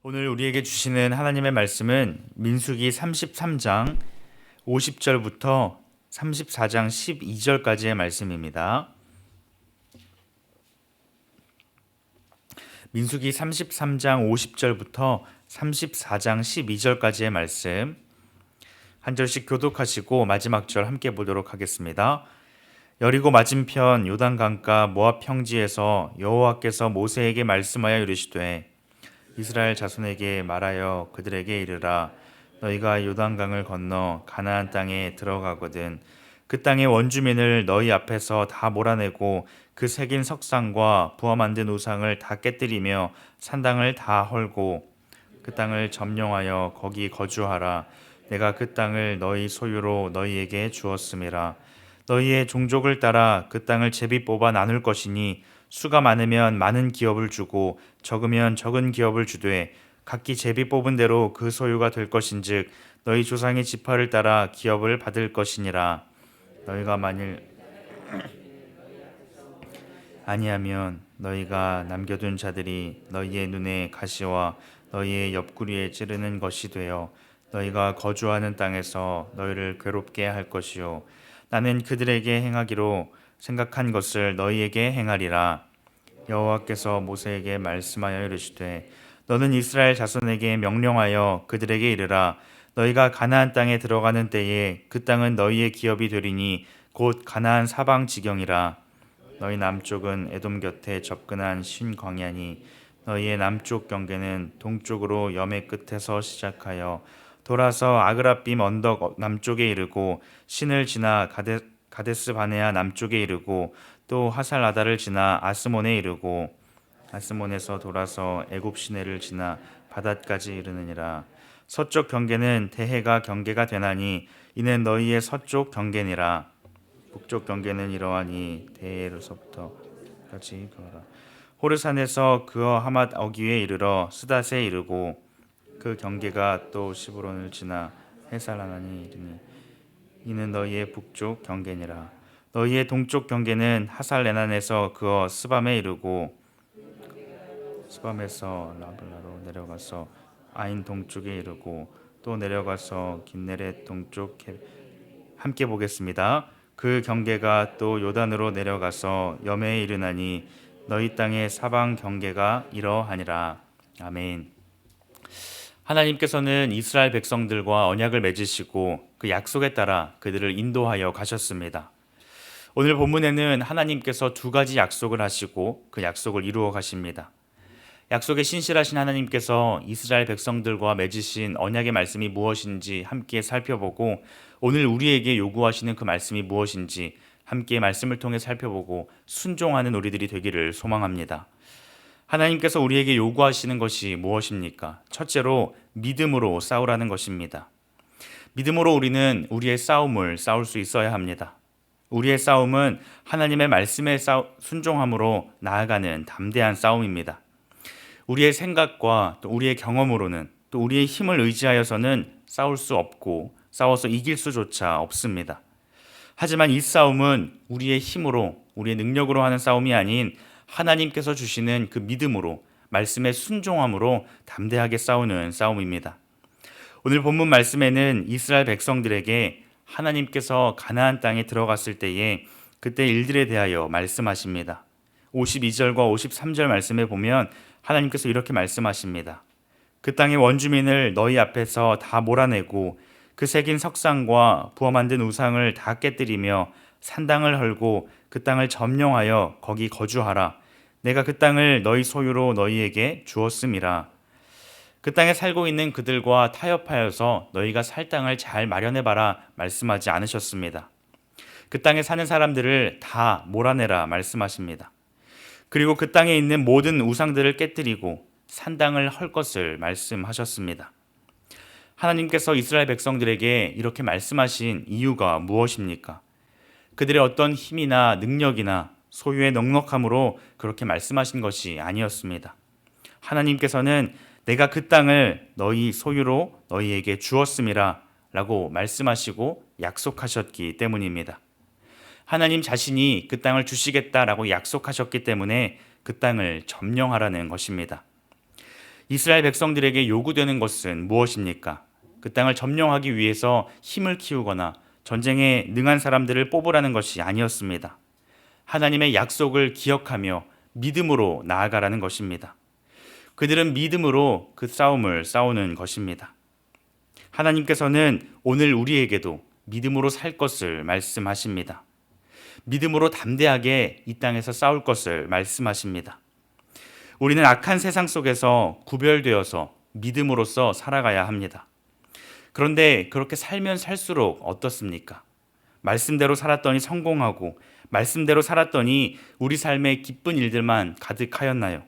오늘 우리에게 주시는 하나님의 말씀은 민수기 33장 50절부터 34장 12절까지의 말씀입니다. 민수기 33장 50절부터 34장 12절까지의 말씀 한 절씩 교독하시고 마지막 절 함께 보도록 하겠습니다. 여리고 맞은편 요단강가 모압 평지에서 여호와께서 모세에게 말씀하여 이르시되 이스라엘 자손에게 말하여 그들에게 이르라. 너희가 요단강을 건너 가나안 땅에 들어가거든 그 땅의 원주민을 너희 앞에서 다 몰아내고 그 새긴 석상과 부어 만든 우상을 다 깨뜨리며 산당을 다 헐고 그 땅을 점령하여 거기 거주하라. 내가 그 땅을 너희 소유로 너희에게 주었음이라. 너희의 종족을 따라 그 땅을 제비 뽑아 나눌 것이니 수가 많으면 많은 기업을 주고 적으면 적은 기업을 주되 각기 제비 뽑은 대로 그 소유가 될 것인즉 너희 조상의 지파를 따라 기업을 받을 것이니라. 너희가 만일 아니하면 너희가 남겨둔 자들이 너희의 눈에 가시와 너희의 옆구리에 찌르는 것이 되어 너희가 거주하는 땅에서 너희를 괴롭게 할 것이요 나는 그들에게 행하기로 생각한 것을 너희에게 행하리라. 여호와께서 모세에게 말씀하여 이르시되 너는 이스라엘 자손에게 명령하여 그들에게 이르라. 너희가 가나안 땅에 들어가는 때에 그 땅은 너희의 기업이 되리니 곧 가나안 사방 지경이라. 너희 남쪽은 에돔 곁에 접근한 신광야니 너희의 남쪽 경계는 동쪽으로 염해 끝에서 시작하여 돌아서 아그라빔 언덕 남쪽에 이르고 신을 지나 가데스 바네아 남쪽에 이르고 또 하살아다를 지나 아스몬에 이르고 아스몬에서 돌아서 애굽 시내를 지나 바닷까지 이르느니라. 서쪽 경계는 대해가 경계가 되나니 이는 너희의 서쪽 경계니라. 북쪽 경계는 이러하니 대해로서부터 까지 그어라. 호르산에서 그어 하맛 어귀에 이르러 스닷에 이르고 그 경계가 또 시브론을 지나 헤살라나니 이르니 이는 너희의 북쪽 경계니라. 너희의 동쪽 경계는 하살레난에서 그어 스밤에 이르고 스밤에서 라블라로 내려가서 아인 동쪽에 이르고 또 내려가서 긴네렛 동쪽 함께 보겠습니다. 그 경계가 또 요단으로 내려가서 염해에 이르나니 너희 땅의 사방 경계가 이러하니라. 아멘. 하나님께서는 이스라엘 백성들과 언약을 맺으시고 그 약속에 따라 그들을 인도하여 가셨습니다. 오늘 본문에는 하나님께서 두 가지 약속을 하시고 그 약속을 이루어 가십니다. 약속에 신실하신 하나님께서 이스라엘 백성들과 맺으신 언약의 말씀이 무엇인지 함께 살펴보고 오늘 우리에게 요구하시는 그 말씀이 무엇인지 함께 말씀을 통해 살펴보고 순종하는 우리들이 되기를 소망합니다. 하나님께서 우리에게 요구하시는 것이 무엇입니까? 첫째로 믿음으로 싸우라는 것입니다. 믿음으로 우리는 우리의 싸움을 싸울 수 있어야 합니다. 우리의 싸움은 하나님의 말씀에 순종함으로 나아가는 담대한 싸움입니다. 우리의 생각과 또 우리의 경험으로는 또 우리의 힘을 의지하여서는 싸울 수 없고 싸워서 이길 수조차 없습니다. 하지만 이 싸움은 우리의 힘으로 우리의 능력으로 하는 싸움이 아닌 하나님께서 주시는 그 믿음으로 말씀에 순종함으로 담대하게 싸우는 싸움입니다. 오늘 본문 말씀에는 이스라엘 백성들에게 하나님께서 가나안 땅에 들어갔을 때에 그때 일들에 대하여 말씀하십니다. 52절과 53절 말씀에 보면 하나님께서 이렇게 말씀하십니다. 그 땅의 원주민을 너희 앞에서 다 몰아내고 그 새긴 석상과 부어 만든 우상을 다 깨뜨리며 산당을 헐고 그 땅을 점령하여 거기 거주하라. 내가 그 땅을 너희 소유로 너희에게 주었음이라. 그 땅에 살고 있는 그들과 타협하여서 너희가 살 땅을 잘 마련해봐라 말씀하지 않으셨습니다. 그 땅에 사는 사람들을 다 몰아내라 말씀하십니다. 그리고 그 땅에 있는 모든 우상들을 깨뜨리고 산당을 헐 것을 말씀하셨습니다. 하나님께서 이스라엘 백성들에게 이렇게 말씀하신 이유가 무엇입니까? 그들의 어떤 힘이나 능력이나 소유의 넉넉함으로 그렇게 말씀하신 것이 아니었습니다. 하나님께서는 내가 그 땅을 너희 소유로 너희에게 주었음이라 라고 말씀하시고 약속하셨기 때문입니다. 하나님 자신이 그 땅을 주시겠다라고 약속하셨기 때문에 그 땅을 점령하라는 것입니다. 이스라엘 백성들에게 요구되는 것은 무엇입니까? 그 땅을 점령하기 위해서 힘을 키우거나 전쟁에 능한 사람들을 뽑으라는 것이 아니었습니다. 하나님의 약속을 기억하며 믿음으로 나아가라는 것입니다. 그들은 믿음으로 그 싸움을 싸우는 것입니다. 하나님께서는 오늘 우리에게도 믿음으로 살 것을 말씀하십니다. 믿음으로 담대하게 이 땅에서 싸울 것을 말씀하십니다. 우리는 악한 세상 속에서 구별되어서 믿음으로써 살아가야 합니다. 그런데 그렇게 살면 살수록 어떻습니까? 말씀대로 살았더니 성공하고 말씀대로 살았더니 우리 삶에 기쁜 일들만 가득하였나요?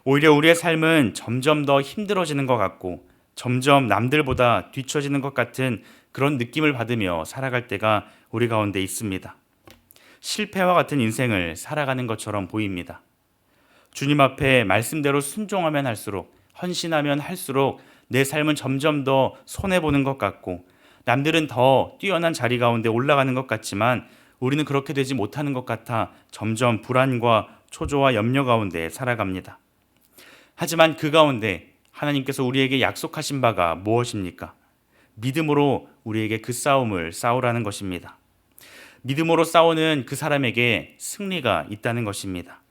오히려 우리의 삶은 점점 더 힘들어지는 것 같고 점점 남들보다 뒤처지는 것 같은 그런 느낌을 받으며 살아갈 때가 우리 가운데 있습니다. 실패와 같은 인생을 살아가는 것처럼 보입니다. 주님 앞에 말씀대로 순종하면 할수록, 헌신하면 할수록 내 삶은 점점 더 손해보는 것 같고 남들은 더 뛰어난 자리 가운데 올라가는 것 같지만 우리는 그렇게 되지 못하는 것 같아 점점 불안과 초조와 염려 가운데 살아갑니다. 하지만 그 가운데 하나님께서 우리에게 약속하신 바가 무엇입니까? 믿음으로 우리에게 그 싸움을 싸우라는 것입니다. 믿음으로 싸우는 그 사람에게 승리가 있다는 것입니다.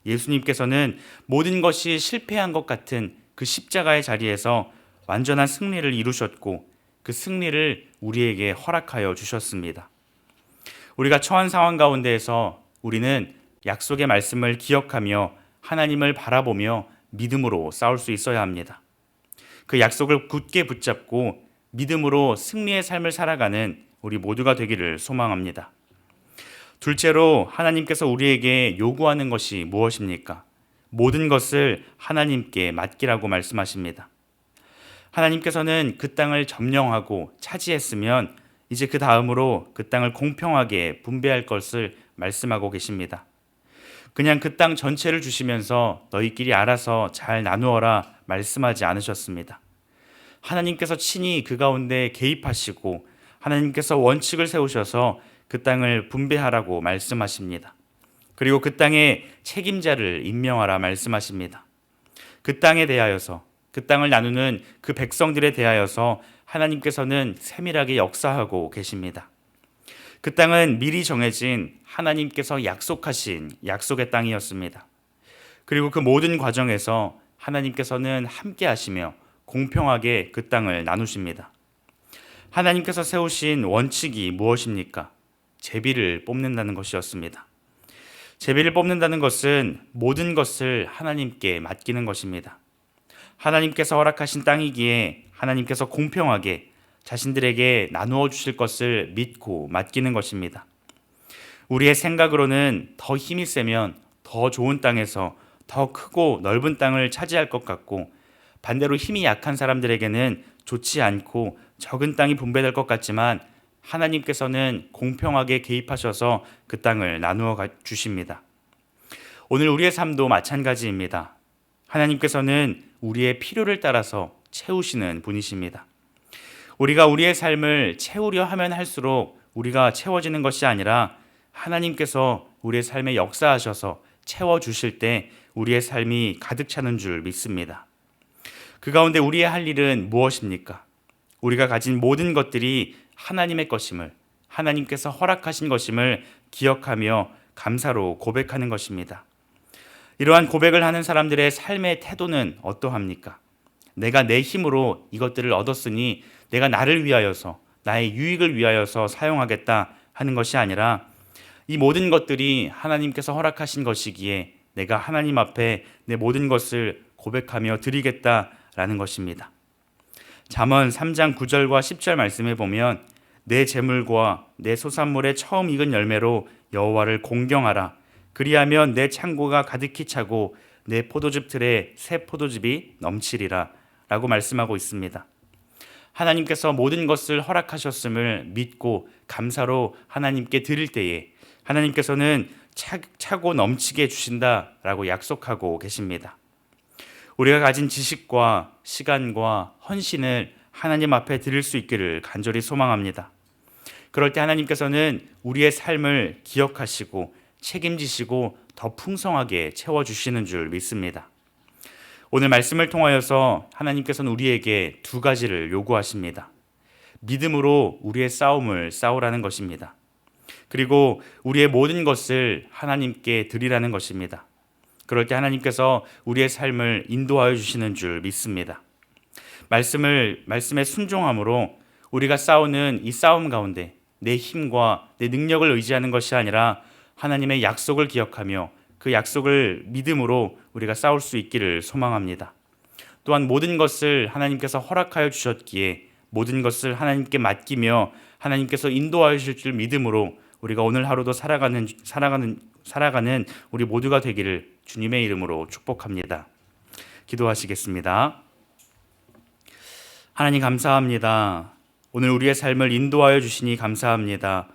예수님께서는 모든 것이 실패한 것 같은 그 십자가의 자리에서 완전한 승리를 이루셨고 그 승리를 우리에게 허락하여 주셨습니다. 우리가 처한 상황 가운데에서 우리는 약속의 말씀을 기억하며 하나님을 바라보며 믿음으로 싸울 수 있어야 합니다. 그 약속을 굳게 붙잡고 믿음으로 승리의 삶을 살아가는 우리 모두가 되기를 소망합니다. 둘째로 하나님께서 우리에게 요구하는 것이 무엇입니까? 모든 것을 하나님께 맡기라고 말씀하십니다. 하나님께서는 그 땅을 점령하고 차지했으면 이제 그 다음으로 그 땅을 공평하게 분배할 것을 말씀하고 계십니다. 그냥 그 땅 전체를 주시면서 너희끼리 알아서 잘 나누어라 말씀하지 않으셨습니다. 하나님께서 친히 그 가운데 개입하시고 하나님께서 원칙을 세우셔서 그 땅을 분배하라고 말씀하십니다. 그리고 그 땅의 책임자를 임명하라 말씀하십니다. 그 땅에 대하여서 그 땅을 나누는 그 백성들에 대하여서 하나님께서는 세밀하게 역사하고 계십니다. 그 땅은 미리 정해진 하나님께서 약속하신 약속의 땅이었습니다. 그리고 그 모든 과정에서 하나님께서는 함께 하시며 공평하게 그 땅을 나누십니다. 하나님께서 세우신 원칙이 무엇입니까? 제비를 뽑는다는 것이었습니다. 제비를 뽑는다는 것은 모든 것을 하나님께 맡기는 것입니다. 하나님께서 허락하신 땅이기에 하나님께서 공평하게 자신들에게 나누어 주실 것을 믿고 맡기는 것입니다. 우리의 생각으로는 더 힘이 세면 더 좋은 땅에서 더 크고 넓은 땅을 차지할 것 같고 반대로 힘이 약한 사람들에게는 좋지 않고 적은 땅이 분배될 것 같지만 하나님께서는 공평하게 개입하셔서 그 땅을 나누어 주십니다. 오늘 우리의 삶도 마찬가지입니다. 하나님께서는 우리의 필요를 따라서 채우시는 분이십니다. 우리가 우리의 삶을 채우려 하면 할수록 우리가 채워지는 것이 아니라 하나님께서 우리의 삶에 역사하셔서 채워주실 때 우리의 삶이 가득 차는 줄 믿습니다. 그 가운데 우리의 할 일은 무엇입니까? 우리가 가진 모든 것들이 하나님의 것임을, 하나님께서 허락하신 것임을 기억하며 감사로 고백하는 것입니다. 이러한 고백을 하는 사람들의 삶의 태도는 어떠합니까? 내가 내 힘으로 이것들을 얻었으니 내가 나를 위하여서, 나의 유익을 위하여서 사용하겠다 하는 것이 아니라 이 모든 것들이 하나님께서 허락하신 것이기에 내가 하나님 앞에 내 모든 것을 고백하며 드리겠다라는 것입니다. 잠언 3장 9절과 10절 말씀에 보면 내 재물과 내 소산물의 처음 익은 열매로 여호와를 공경하라. 그리하면 내 창고가 가득히 차고 내 포도즙 틀에 새 포도즙이 넘치리라 라고 말씀하고 있습니다. 하나님께서 모든 것을 허락하셨음을 믿고 감사로 하나님께 드릴 때에 하나님께서는 차고 넘치게 주신다라고 약속하고 계십니다. 우리가 가진 지식과 시간과 헌신을 하나님 앞에 드릴 수 있기를 간절히 소망합니다. 그럴 때 하나님께서는 우리의 삶을 기억하시고 책임지시고 더 풍성하게 채워주시는 줄 믿습니다. 오늘 말씀을 통하여서 하나님께서는 우리에게 두 가지를 요구하십니다. 믿음으로 우리의 싸움을 싸우라는 것입니다. 그리고 우리의 모든 것을 하나님께 드리라는 것입니다. 그럴 때 하나님께서 우리의 삶을 인도하여 주시는 줄 믿습니다. 말씀에 순종함으로 우리가 싸우는 이 싸움 가운데 내 힘과 내 능력을 의지하는 것이 아니라 하나님의 약속을 기억하며 그 약속을 믿음으로 우리가 싸울 수 있기를 소망합니다. 또한 모든 것을 하나님께서 허락하여 주셨기에 모든 것을 하나님께 맡기며 하나님께서 인도하여 주실 줄 믿음으로 우리가 오늘 하루도 살아가는 우리 모두가 되기를 주님의 이름으로 축복합니다. 기도하시겠습니다. 하나님 감사합니다. 오늘 우리의 삶을 인도하여 주시니 감사합니다.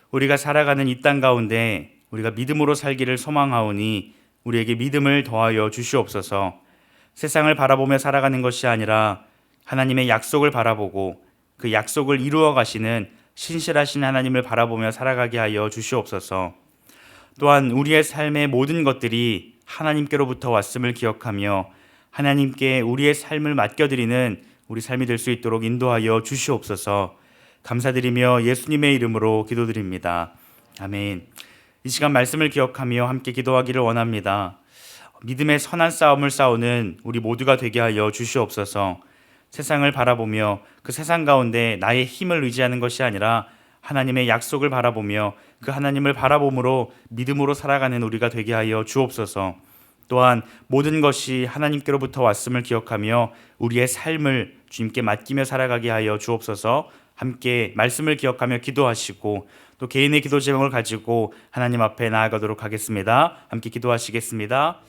우리가 살아가는 이 땅 가운데 우리가 믿음으로 살기를 소망하오니 우리에게 믿음을 더하여 주시옵소서. 세상을 바라보며 살아가는 것이 아니라 하나님의 약속을 바라보고 그 약속을 이루어 가시는 신실하신 하나님을 바라보며 살아가게 하여 주시옵소서. 또한 우리의 삶의 모든 것들이 하나님께로부터 왔음을 기억하며 하나님께 우리의 삶을 맡겨드리는 우리 삶이 될 수 있도록 인도하여 주시옵소서. 감사드리며 예수님의 이름으로 기도드립니다. 아멘. 이 시간 말씀을 기억하며 함께 기도하기를 원합니다. 믿음의 선한 싸움을 싸우는 우리 모두가 되게 하여 주시옵소서. 세상을 바라보며 그 세상 가운데 나의 힘을 의지하는 것이 아니라 하나님의 약속을 바라보며 그 하나님을 바라봄으로 믿음으로 살아가는 우리가 되게 하여 주옵소서. 또한 모든 것이 하나님께로부터 왔음을 기억하며 우리의 삶을 주님께 맡기며 살아가게 하여 주옵소서. 함께 말씀을 기억하며 기도하시고 또 개인의 기도 제목을 가지고 하나님 앞에 나아가도록 하겠습니다. 함께 기도하시겠습니다.